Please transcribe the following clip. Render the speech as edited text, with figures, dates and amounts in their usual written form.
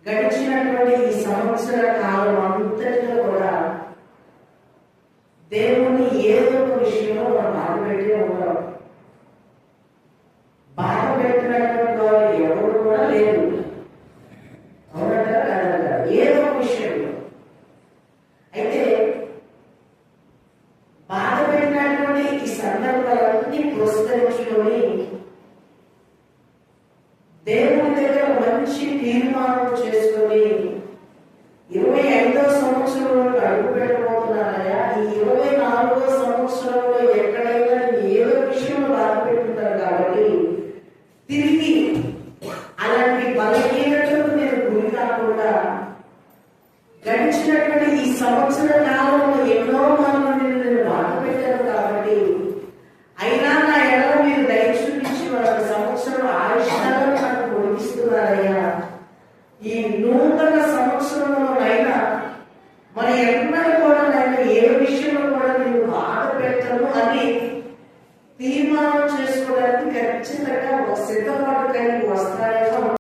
గడిచినటువంటి ఈ సంవత్సర కాలం అంతటిలో కూడా దేవుని ఏదో ఒక విషయంలో మనం బాధపెట్టి ఉంటాం. బాధ పెట్టినటువంటి వారు ఎవరు కూడా లేరు. అవునంటారా కాదంటారా? ఏదో ఒక విషయంలో అయితే బాధ పెట్టినటువంటి ఈ సందర్భాలన్నీ పురస్కరించుకొని దేవుని దగ్గర మంచి తీర్మానం చేసుకొని 25వ సంవత్సరంలో అడుగు పెట్టబోతున్నారయ్యా. ఈ 24వ సంవత్సరంలో ఎక్కడైనా ఏదో విషయంలో బాధ పెట్టుకుంటారు కాబట్టి తిరిగి అలాంటి బలహీనతలకు నేను గురి కాకుండా గడిచినటువంటి ఈ సంవత్సర కాలంలో ఎన్నో మంది నేను బాధ పెట్టాను కాబట్టి అయినా నా ఎడల మీరు దయ చూపించి వాళ్ళ సంవత్సరం ఆయుష్కాలను నాకు పొడిగిస్తున్నారయ్యా. ఈ నూతన సంవత్సరంలోనైనా మరి ఎన్నడూ కూడా నేను ఏ విషయంలో కూడా నేను బాధ పెట్టను అని తీర్మానం చేసుకోవడానికి ఖచ్చితంగా ఒక సిద్ధపాటు కలిగి వస్తాడేమో.